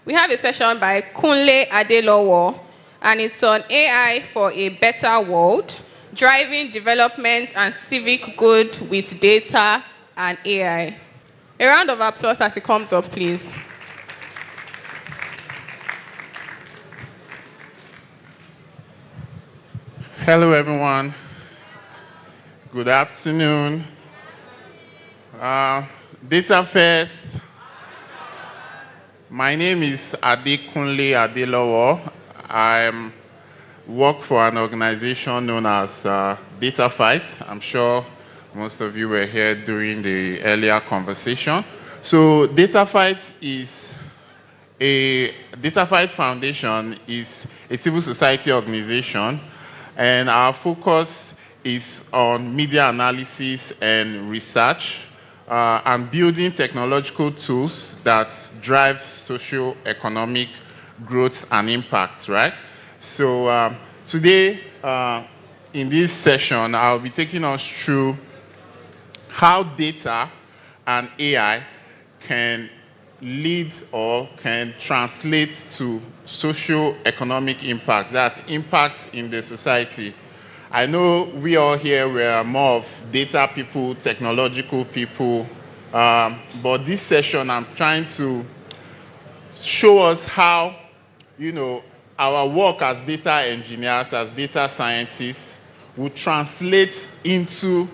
We have a session by Kunle Adelowo, and it's on AI for a better world, driving development and civic good with data and AI. A round of applause as it comes up, please. Hello, everyone. Good afternoon. DataFest. My name is Kunle Adelowo. I work for an organization known as Dataphyte. I'm sure most of you were here during the earlier conversation. So Dataphyte Foundation is a civil society organization, and our focus is on media analysis and research, and building technological tools that drive socio-economic growth and impact, right? So today, in this session, I'll be taking us through how data and AI can lead or can translate to socio-economic impact. That's impact in the society. I know we all here were more of data people, technological people, but this session I'm trying to show us how, our work as data engineers, as data scientists, will translate into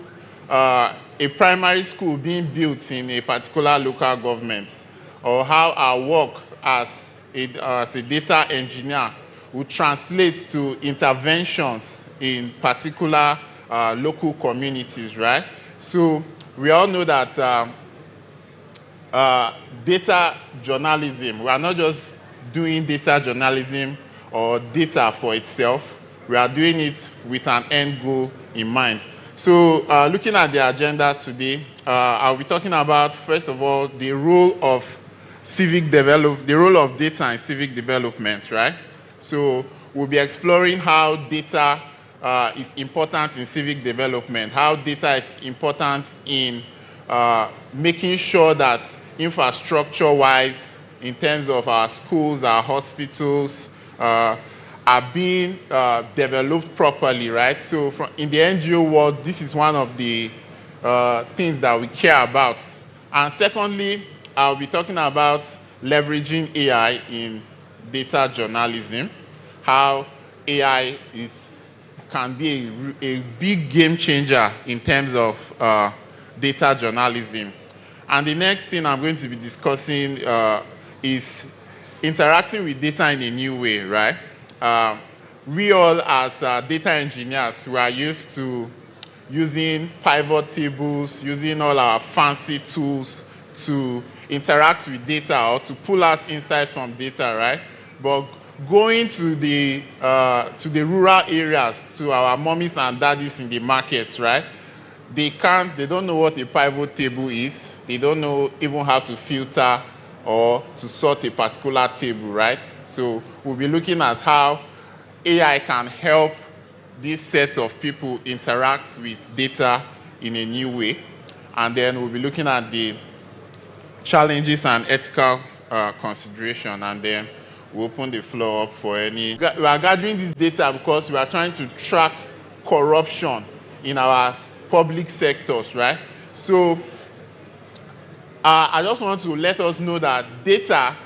a primary school being built in a particular local government, or how our work as a data engineer will translate to interventions in particular local communities, right? So we all know that data journalism, we are not just doing data journalism or data for itself. We are doing it with an end goal in mind. So looking at the agenda today, I'll be talking about, first of all, the role of data in civic development, right? So we'll be exploring how data is important in civic development, how data is important in making sure that infrastructure-wise, in terms of our schools, our hospitals, are being developed properly, right? So in the NGO world, this is one of the things that we care about. And secondly, I'll be talking about leveraging AI in data journalism, how AI can be a big game changer in terms of data journalism. And the next thing I'm going to be discussing is interacting with data in a new way, right? We all, as data engineers, we are used to using pivot tables, using all our fancy tools to interact with data or to pull out insights from data, right? But going to the rural areas, to our mommies and daddies in the markets, right? They don't know what a pivot table is. They don't know even how to filter or to sort a particular table, right? So we'll be looking at how AI can help this set of people interact with data in a new way. And then we'll be looking at the challenges and ethical consideration, and then we'll open the floor up for any. We are gathering this data because we are trying to track corruption in our public sectors, right? So I just want to let us know that data,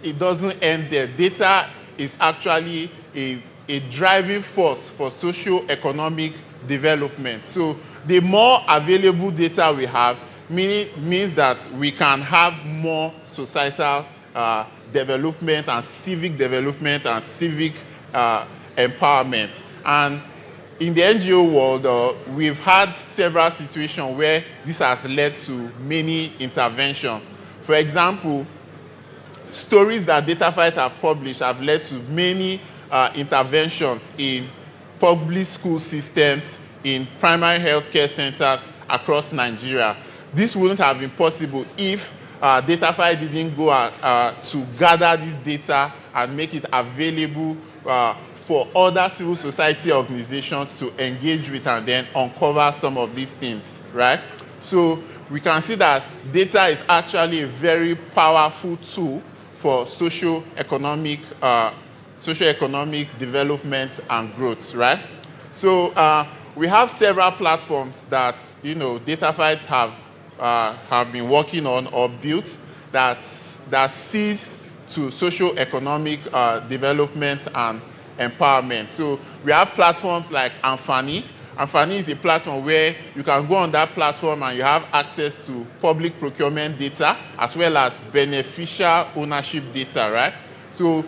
it doesn't end there. Data is actually a driving force for socio-economic development. So the more available data we have, means that we can have more societal development and civic empowerment. And in the NGO world, we've had several situations where this has led to many interventions. For example, stories that DataFyte have published have led to many interventions in public school systems, in primary healthcare centers across Nigeria. This wouldn't have been possible if DataFyte didn't go to gather this data and make it available for other civil society organizations to engage with and then uncover some of these things, right? So we can see that data is actually a very powerful tool for socio-economic development and growth, right? So we have several platforms that Dataphyte have been working on or built that sees to socio-economic development and empowerment. So we have platforms like Anfani. Anfani is a platform where you can go on that platform and you have access to public procurement data as well as beneficial ownership data, right? So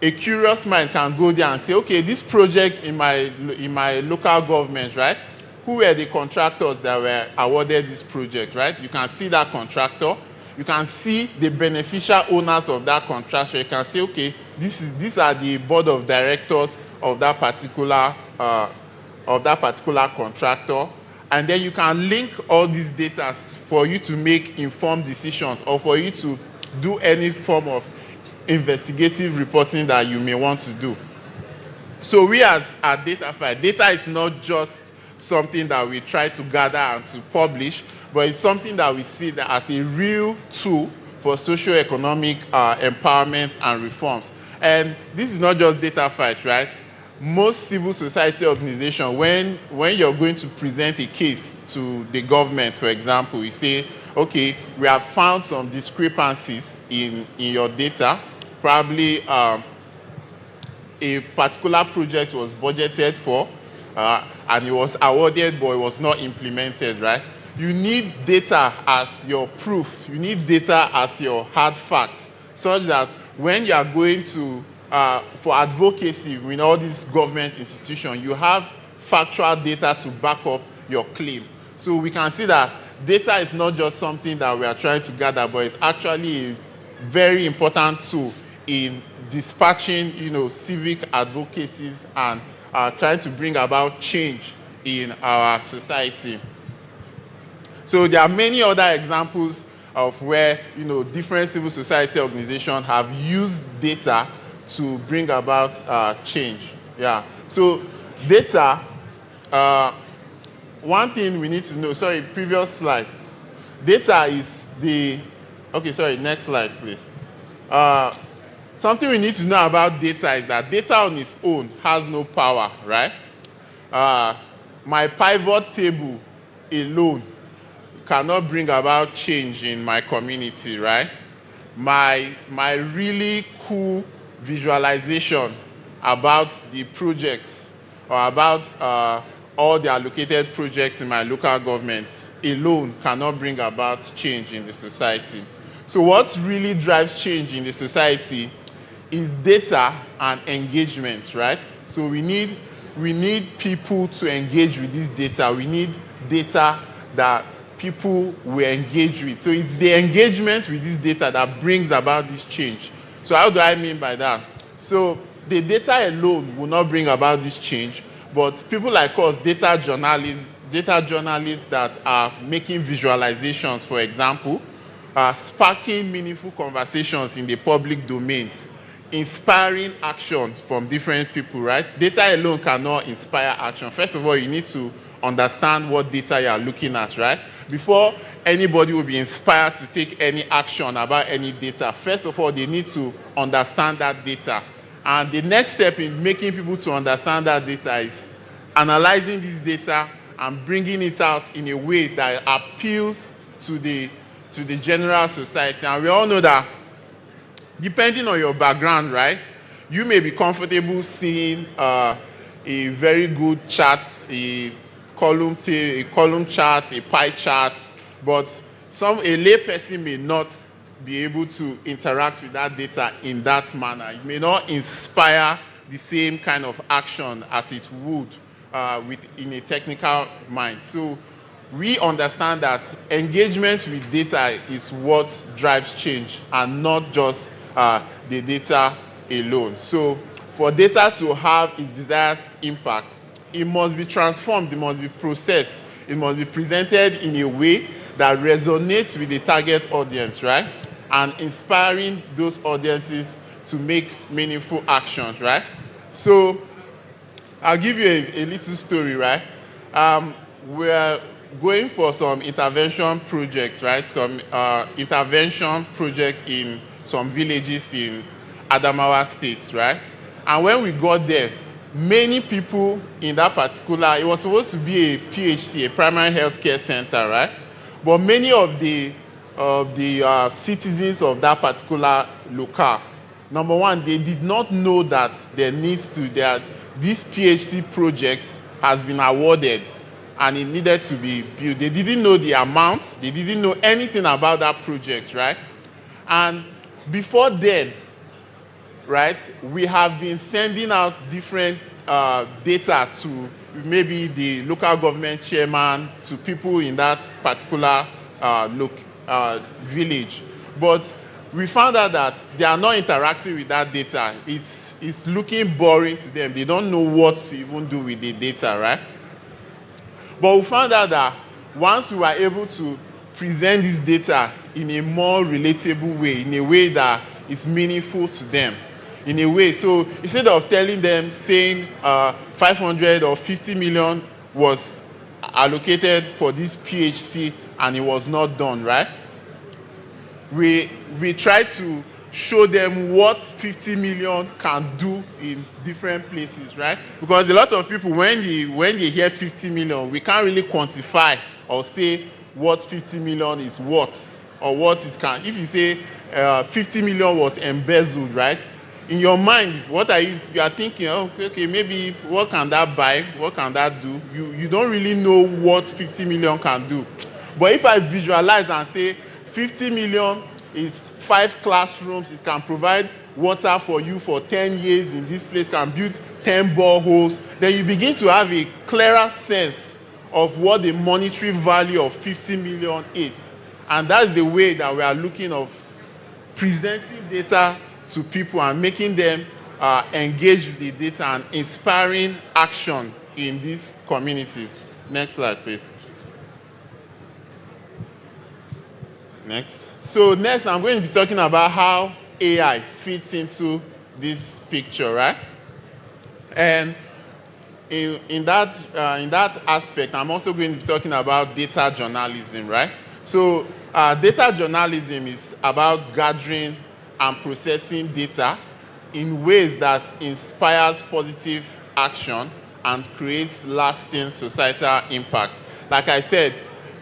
a curious mind can go there and say, okay, this project in my local government, right? Who were the contractors that were awarded this project, right? You can see that contractor. You can see the beneficial owners of that contractor. You can say, okay, these are the board of directors of that particular contractor. And then you can link all these data for you to make informed decisions or for you to do any form of investigative reporting that you may want to do. So we at Dataphyte, data is not just something that we try to gather and to publish, but it's something that we see that as a real tool for socio-economic empowerment and reforms. And this is not just Dataphyte, right? Most civil society organizations, when you're going to present a case to the government, for example, you say, okay, we have found some discrepancies in your data. Probably a particular project was budgeted for and it was awarded, but it was not implemented, right? You need data as your proof. You need data as your hard facts, such that when you are going to for advocacy in all these government institutions, you have factual data to back up your claim. So we can see that data is not just something that we are trying to gather, but it's actually a very important tool in dispatching, civic advocacies and trying to bring about change in our society. So there are many other examples of where, different civil society organizations have used data to bring about change. Yeah. So data, one thing we need to know, sorry, previous slide. Data is next slide, please. Something we need to know about data is that data on its own has no power, right? My pivot table alone cannot bring about change in my community, right? My really cool visualization about the projects or about all the allocated projects in my local governments alone cannot bring about change in the society. So what really drives change in the society is data and engagement, right? So we need people to engage with this data. We need data that people will engage with. So it's the engagement with this data that brings about this change. So how do I mean by that? So the data alone will not bring about this change, but people like us, data journalists that are making visualizations, for example, sparking meaningful conversations in the public domains, inspiring actions from different people, right? Data alone cannot inspire action. First of all, you need to understand what data you are looking at, right? Before anybody will be inspired to take any action about any data, first of all, they need to understand that data. And the next step in making people to understand that data is analyzing this data and bringing it out in a way that appeals to the general society. And we all know that depending on your background, right, you may be comfortable seeing a very good chart, a column chart, a pie chart, but a lay person may not be able to interact with that data in that manner. It may not inspire the same kind of action as it would in a technical mind. So we understand that engagement with data is what drives change and not just the data alone. So for data to have its desired impact, it must be transformed, it must be processed, it must be presented in a way that resonates with the target audience, right? And inspiring those audiences to make meaningful actions, right? So I'll give you a little story, right? We're going for some intervention projects, right? Some intervention projects in some villages in Adamawa State, right? And when we got there, many people in that particular, it was supposed to be a PHC, a primary healthcare center, right? But many of the citizens of that particular locale, number one, they did not know that this PHC project has been awarded and it needed to be built. They didn't know the amounts. They didn't know anything about that project, right? And before then, right, we have been sending out different data to maybe the local government chairman, to people in that particular village. But we found out that they are not interacting with that data. It's looking boring to them. They don't know what to even do with the data, right? But we found out that once we were able to present this data in a more relatable way, in a way that is meaningful to them, in a way, so instead of telling them, saying 500 or 50 million was allocated for this PHC and it was not done, right? We try to show them what 50 million can do in different places, right? Because a lot of people, when they hear 50 million, we can't really quantify or say what 50 million is worth or what it can. If you say 50 million was embezzled, right? In your mind, you are thinking, oh, okay, maybe what can that buy? What can that do? You don't really know what 50 million can do. But if I visualize and say 50 million is 5 classrooms, it can provide water for you for 10 years in this place, can build 10 boreholes, then you begin to have a clearer sense of what the monetary value of 50 million is. And that's the way that we are looking of presenting data to people and making them engage with the data and inspiring action in these communities. Next slide, please. Next. So next, I'm going to be talking about how AI fits into this picture, right? And in that aspect, I'm also going to be talking about data journalism, right? So data journalism is about gathering and processing data in ways that inspires positive action and creates lasting societal impact. Like I said,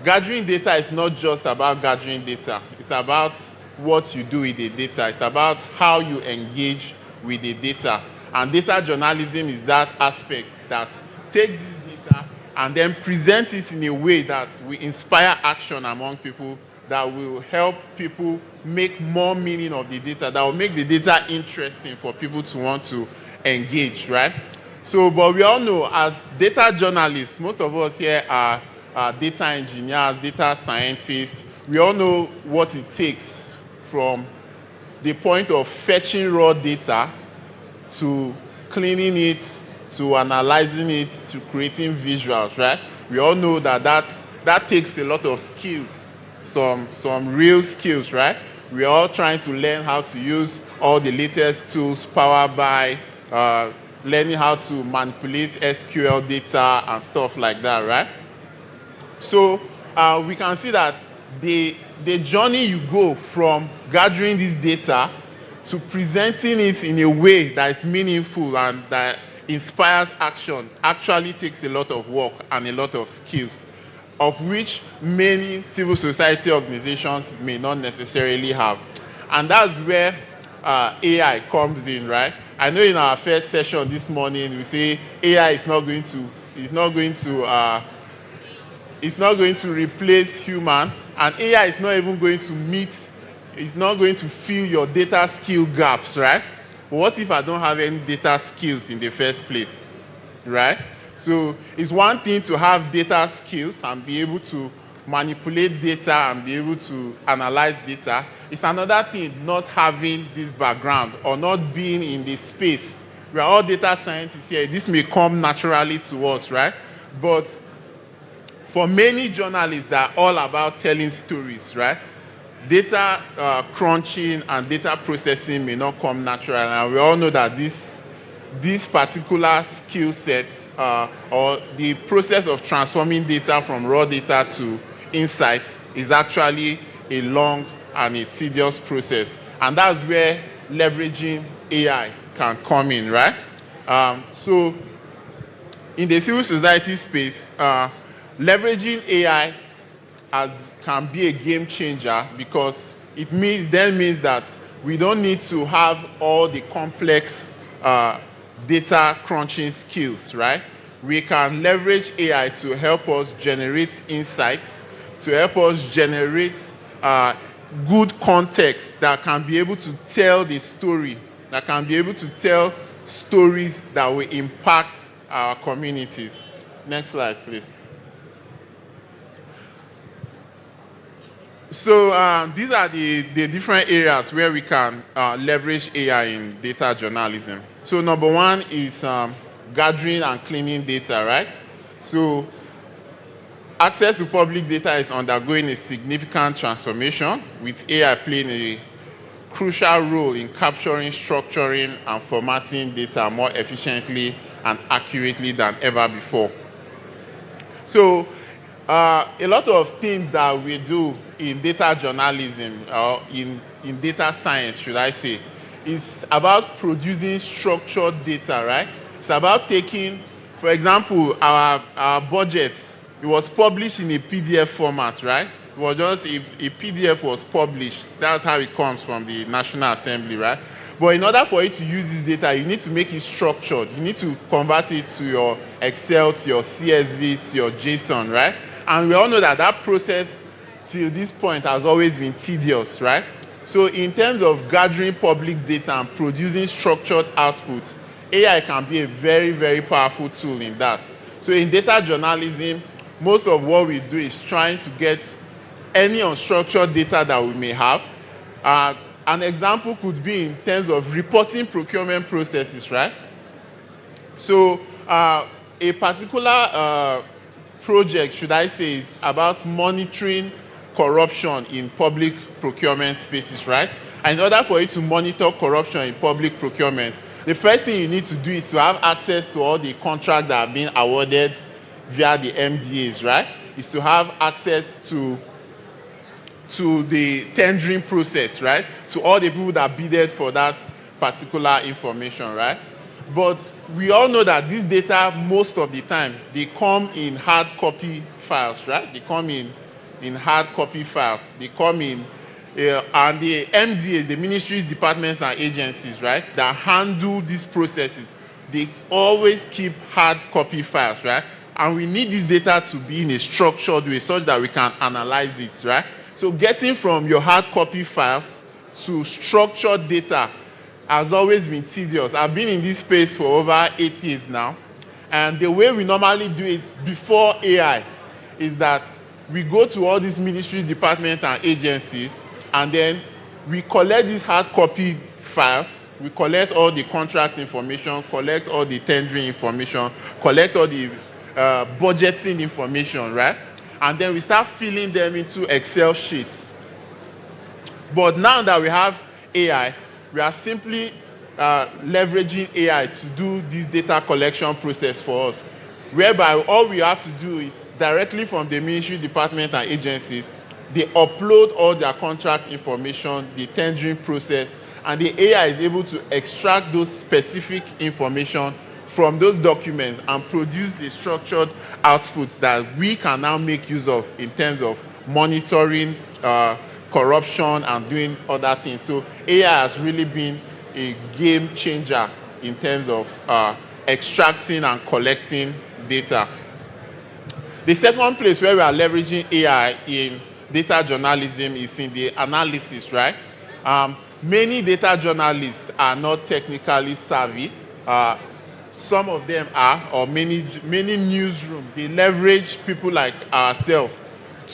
gathering data is not just about gathering data. It's about what you do with the data. It's about how you engage with the data. And data journalism is that aspect that takes this data and then presents it in a way that will inspire action among people, that will help people make more meaning of the data, that will make the data interesting for people to want to engage, right? So, but we all know as data journalists, most of us here are data engineers, data scientists. We all know what it takes from the point of fetching raw data to cleaning it, to analyzing it, to creating visuals, right? We all know that takes a lot of skills, some real skills, right? We're all trying to learn how to use all the latest tools, Power BI, learning how to manipulate SQL data and stuff like that, right? So we can see that the journey you go from gathering this data to presenting it in a way that is meaningful and that inspires action actually takes a lot of work and a lot of skills, of which many civil society organizations may not necessarily have. And that's where AI comes in, right? I know in our first session this morning, we say AI is not going to replace human, and AI is not even going to fill your data skill gaps, right? But what if I don't have any data skills in the first place, right? So it's one thing to have data skills and be able to manipulate data and be able to analyze data. It's another thing not having this background or not being in this space. We are all data scientists here. This may come naturally to us, right? But for many journalists that are all about telling stories, right? Data crunching and data processing may not come naturally. And we all know that this particular skill set or the process of transforming data from raw data to insights is actually a long and a tedious process. And that's where leveraging AI can come in, right? So in the civil society space, leveraging AI can be a game changer, because it then means that we don't need to have all the complex data crunching skills, right? We can leverage AI to help us generate insights, to help us generate good context that can be able to tell the story, that can be able to tell stories that will impact our communities. Next slide, please. So these are the different areas where we can leverage AI in data journalism. So number one is gathering and cleaning data, right? So access to public data is undergoing a significant transformation, with AI playing a crucial role in capturing, structuring, and formatting data more efficiently and accurately than ever before. So a lot of things that we do in data journalism, or in data science, should I say, is about producing structured data, right? It's about taking, for example, our budget. It was published in a PDF format, right? It was just a PDF was published. That's how it comes from the National Assembly, right? But in order for you to use this data, you need to make it structured. You need to convert it to your Excel, to your CSV, to your JSON, right? And we all know that that process till this point has always been tedious, right? So in terms of gathering public data and producing structured outputs, AI can be a very, very powerful tool in that. So in data journalism, most of what we do is trying to get any unstructured data that we may have. An example could be in terms of reporting procurement processes, right? So a particular project, should I say, is about monitoring corruption in public procurement spaces, right? And in order for you to monitor corruption in public procurement, the first thing you need to do is to have access to all the contracts that are being awarded via the MDAs, right? Is to have access to the tendering process, right? To all the people that bidded for that particular information, right? But we all know that this data, most of the time, they come in hard copy files, right? They come in hard copy files. They come in, and the MDAs, the ministries, departments, and agencies, right, that handle these processes, they always keep hard copy files, right? And we need this data to be in a structured way such that we can analyze it, right? So getting from your hard copy files to structured data has always been tedious. I've been in this space for over 8 years now. And the way we normally do it before AI is that we go to all these ministries, departments, and agencies, and then we collect these hard copy files. We collect all the contract information, collect all the tendering information, collect all the budgeting information, right? And then we start filling them into Excel sheets. But now that we have AI, we are simply leveraging AI to do this data collection process for us, whereby all we have to do is directly from the ministry, department, and agencies, they upload all their contract information, the tendering process, and the AI is able to extract those specific information from those documents and produce the structured outputs that we can now make use of in terms of monitoring corruption and doing other things. So AI has really been a game changer in terms of extracting and collecting data. The second place where we are leveraging AI in data journalism is in the analysis, right? Many data journalists are not technically savvy. Some of them are, or many newsrooms, they leverage people like ourselves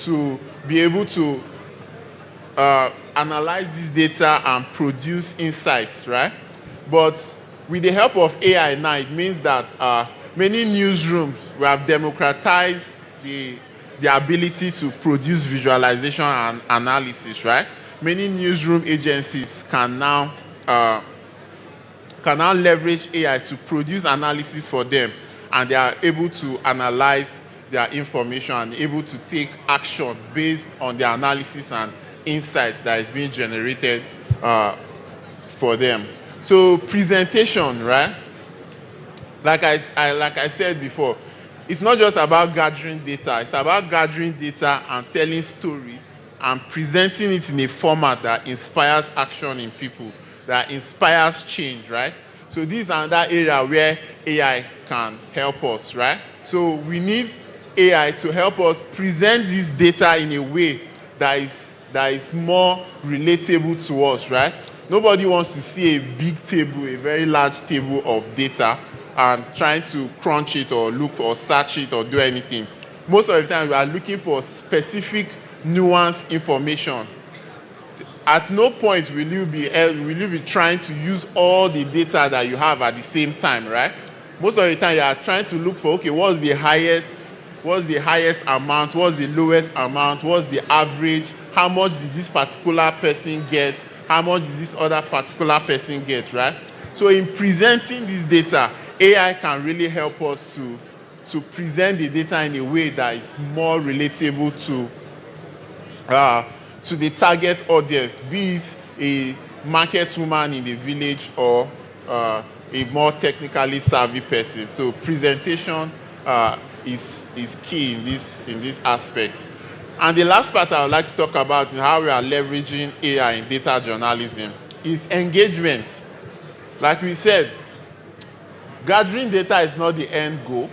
to be able to analyze this data and produce insights, right? But with the help of AI now, it means that many newsrooms, we have democratized the ability to produce visualization and analysis, right? Many newsroom agencies can now leverage AI to produce analysis for them, and they are able to analyze their information and able to take action based on the analysis and insight that is being generated for them. So presentation, right? Like I said before, it's not just about gathering data. It's about gathering data and telling stories and presenting it in a format that inspires action in people, that inspires change, right? So this is another area where AI can help us, right? So we need AI to help us present this data in a way that is more relatable to us, right? Nobody wants to see a big table, a very large table of data and trying to crunch it or look or search it or do anything. Most of the time we are looking for specific nuanced information. At no point will you be trying to use all the data that you have at the same time, right? Most of the time you are trying to look for, okay, what's the highest amount, what's the lowest amount, what's the average, how much did this particular person get, how much did this other particular person get, right? So in presenting this data, AI can really help us to present the data in a way that is more relatable to the target audience, be it a market woman in the village or a more technically savvy person. So presentation is key in this aspect. And the last part I would like to talk about is how we are leveraging AI in data journalism is engagement. Like we said, gathering data is not the end goal,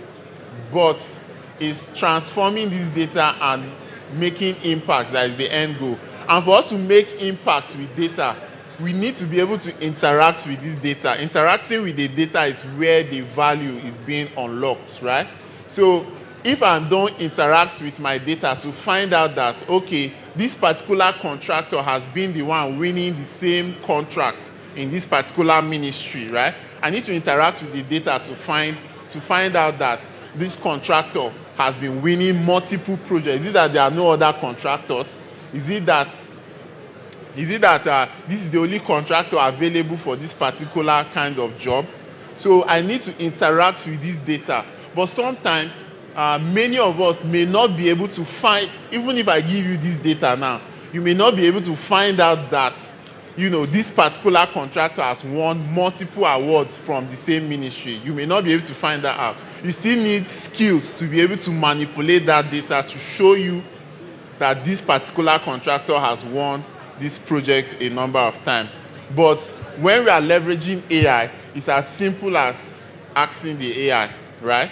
but it's transforming this data and making impact that is the end goal. And for us to make impact with data, we need to be able to interact with this data. Interacting with the data is where the value is being unlocked, right? So if I don't interact with my data to find out that, okay, this particular contractor has been the one winning the same contract in this particular ministry, right? I need to interact with the data to find out that this contractor has been winning multiple projects. Is it that there are no other contractors? Is it that this is the only contractor available for this particular kind of job? So I need to interact with this data. But sometimes, many of us may not be able to find, even if I give you this data now, you may not be able to find out that, this particular contractor has won multiple awards from the same ministry. You may not be able to find that out. You still need skills to be able to manipulate that data to show you that this particular contractor has won this project a number of times. But when we are leveraging AI, it's as simple as asking the AI, right?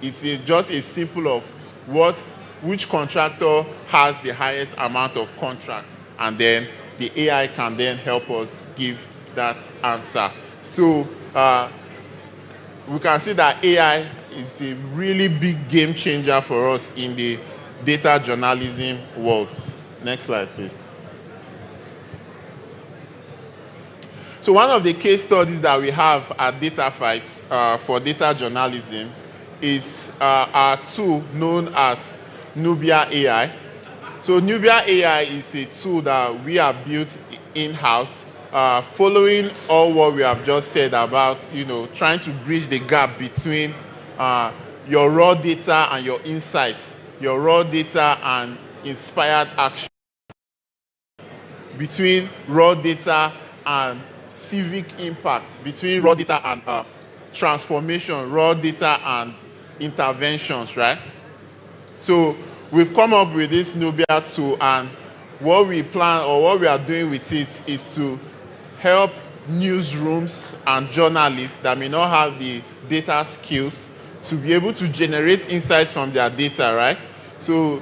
It's just a simple of which contractor has the highest amount of contract, and then the AI can then help us give that answer. So we can see that AI is a really big game changer for us in the data journalism world. Next slide, please. So one of the case studies that we have at Dataphyte for data journalism is our tool known as Nubia AI. So Nubia AI is a tool that we have built in-house, following all what we have just said about, trying to bridge the gap between your raw data and your insights, your raw data and inspired action, between raw data and civic impact, between raw data and transformation, raw data and interventions, right? So we've come up with this Nubia tool, and what we plan or what we are doing with it is to help newsrooms and journalists that may not have the data skills to be able to generate insights from their data, right? So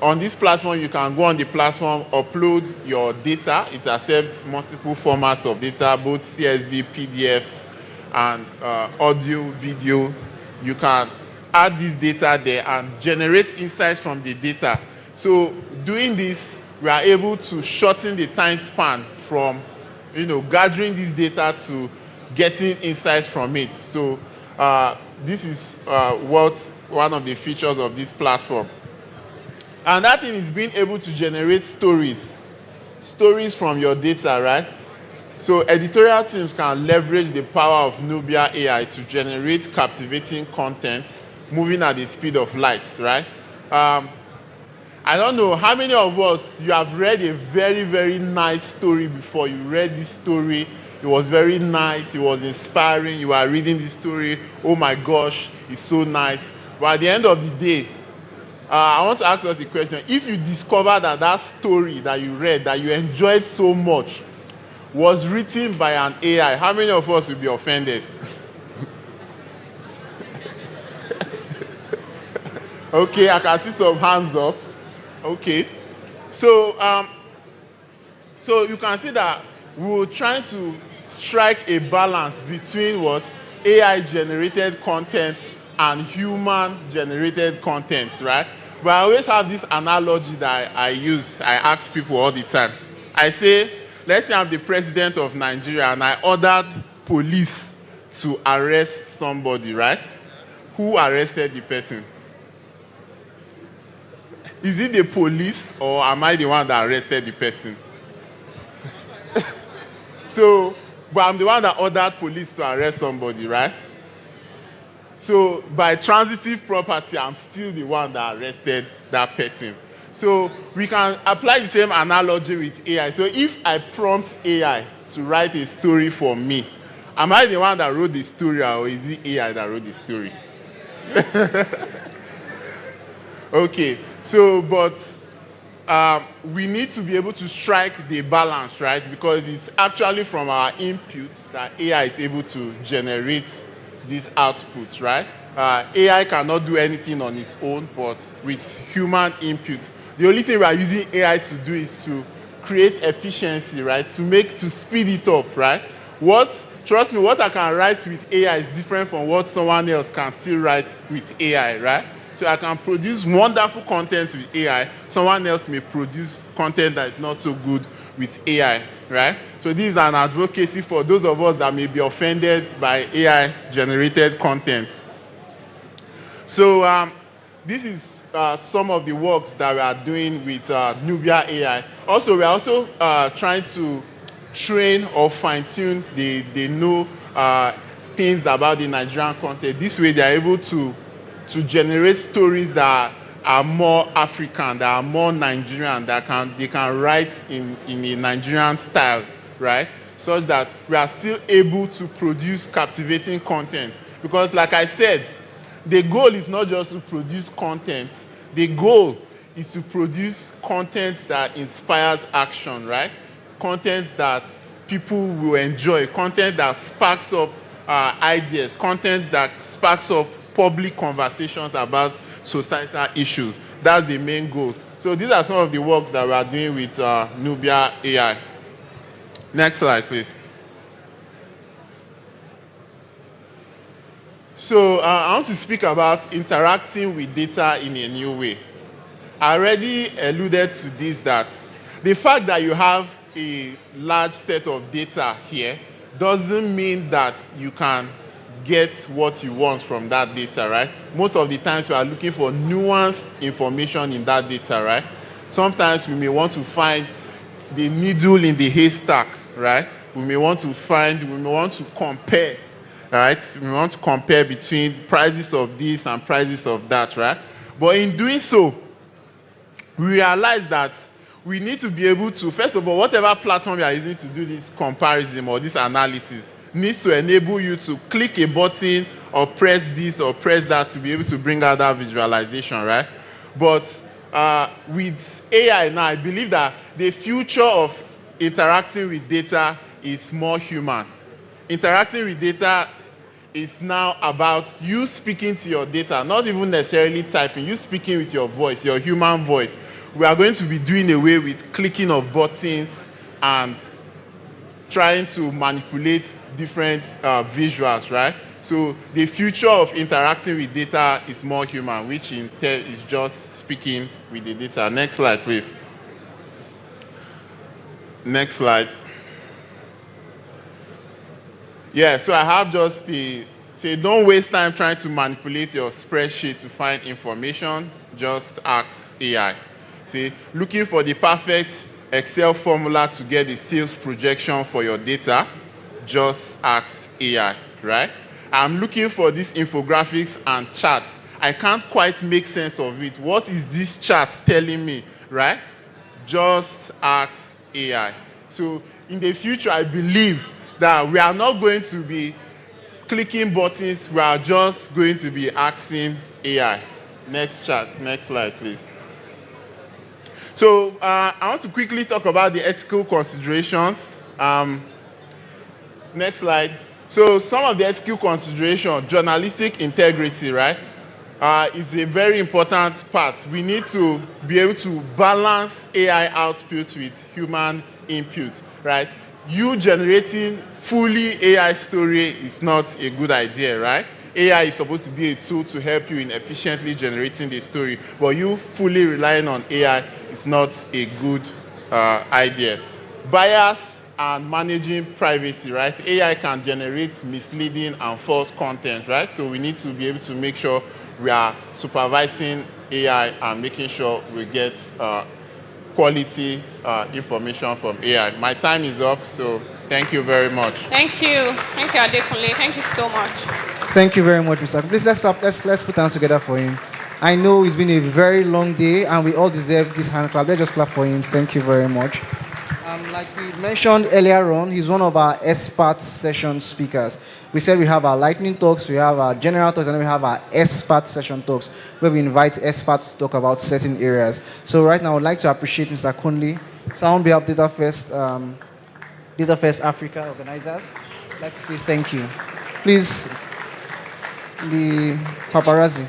on this platform, you can go on the platform, upload your data. It accepts multiple formats of data, both CSV, PDFs, and audio, video. You can add this data there and generate insights from the data. So doing this, we are able to shorten the time span from gathering this data to getting insights from it. So this is one of the features of this platform. And that thing is being able to generate stories from your data, right? So editorial teams can leverage the power of Nubia AI to generate captivating content moving at the speed of light, right? I don't know how many of us, you have read a very, very nice story before. You read this story, it was very nice, it was inspiring, you are reading this story, oh my gosh, it's so nice. But at the end of the day, I want to ask us a question. If you discover that that story that you read, that you enjoyed so much, was written by an AI, how many of us will be offended? Okay, I can see some hands up. Okay. So, so you can see that we're trying to strike a balance between what AI-generated content and human-generated content, right? But I always have this analogy that I use. I ask people all the time. I say, let's say I'm the president of Nigeria and I ordered police to arrest somebody, right? Who arrested the person? Is it the police or am I the one that arrested the person? So, but I'm the one that ordered police to arrest somebody, right? So, by transitive property, I'm still the one that arrested that person. So, we can apply the same analogy with AI. So, if I prompt AI to write a story for me, am I the one that wrote the story or is it AI that wrote the story? Okay, so, but we need to be able to strike the balance, right? Because it's actually from our inputs that AI is able to generate these outputs, right? AI cannot do anything on its own, but with human input. The only thing we are using AI to do is to create efficiency, right? To speed it up, right? Trust me, what I can write with AI is different from what someone else can still write with AI, right? So I can produce wonderful content with AI. Someone else may produce content that is not so good with AI, right? So this is an advocacy for those of us that may be offended by AI-generated content. So this is some of the works that we are doing with Nubia AI. Also, we are also trying to train or fine-tune. They know things about the Nigerian content. This way, they are able to generate stories that are more African, that are more Nigerian, that they can write in a Nigerian style, right? Such that we are still able to produce captivating content. Because like I said, the goal is not just to produce content. The goal is to produce content that inspires action, right? Content that people will enjoy, content that sparks up ideas, content that sparks up public conversations about societal issues. That's the main goal. So these are some of the works that we are doing with Nubia AI. Next slide, please. So I want to speak about interacting with data in a new way. I already alluded to this, that the fact that you have a large set of data here doesn't mean that you can get what you want from that data, right? Most of the times we are looking for nuanced information in that data, right? Sometimes we may want to find the needle in the haystack, right? We may want to compare, right? We want to compare between prices of this and prices of that, right? But in doing so, we realize that we need to be able to, first of all, whatever platform you are using to do this comparison or this analysis needs to enable you to click a button or press this or press that to be able to bring out that visualization, right? But with AI now, I believe that the future of interacting with data is more human. Interacting with data is now about you speaking to your data, not even necessarily typing, you speaking with your voice, your human voice. We are going to be doing away with clicking of buttons and trying to manipulate different visuals, right? So the future of interacting with data is more human, which in turn is just speaking with the data. Next slide, please. Next slide. Yeah, so I have just say don't waste time trying to manipulate your spreadsheet to find information. Just ask AI. See, looking for the perfect Excel formula to get the sales projection for your data, just ask AI, right? I'm looking for these infographics and charts. I can't quite make sense of it. What is this chart telling me, right? Just ask AI. So in the future, I believe that we are not going to be clicking buttons, we are just going to be asking AI. Next chart, next slide, please. So I want to quickly talk about the ethical considerations. Next slide. So some of the ethical considerations, journalistic integrity, right, is a very important part. We need to be able to balance AI output with human input, right? You generating fully AI story is not a good idea, right? AI is supposed to be a tool to help you in efficiently generating the story, but you fully relying on AI is not a good idea. Bias and managing privacy, right? AI can generate misleading and false content, right? So we need to be able to make sure we are supervising AI and making sure we get quality information from AI. My time is up, so thank you very much. Thank you. Thank you, Adekunle. Thank you so much. Thank you very much, Mr. Please let's clap. Let's put hands together for him. I know it's been a very long day, and we all deserve this hand clap. Let's just clap for him. Thank you very much. Like we mentioned earlier on, he's one of our expert session speakers. We said we have our lightning talks, we have our general talks, and then we have our expert session talks, where we invite experts to talk about certain areas. So right now, I would like to appreciate Mr. Kunle. So on behalf of DataFest Africa organizers, I'd like to say thank you. Please, the paparazzi.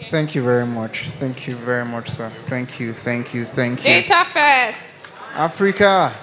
Thank you very much. Thank you very much, sir. Thank you, thank you, thank you. DataFest Africa.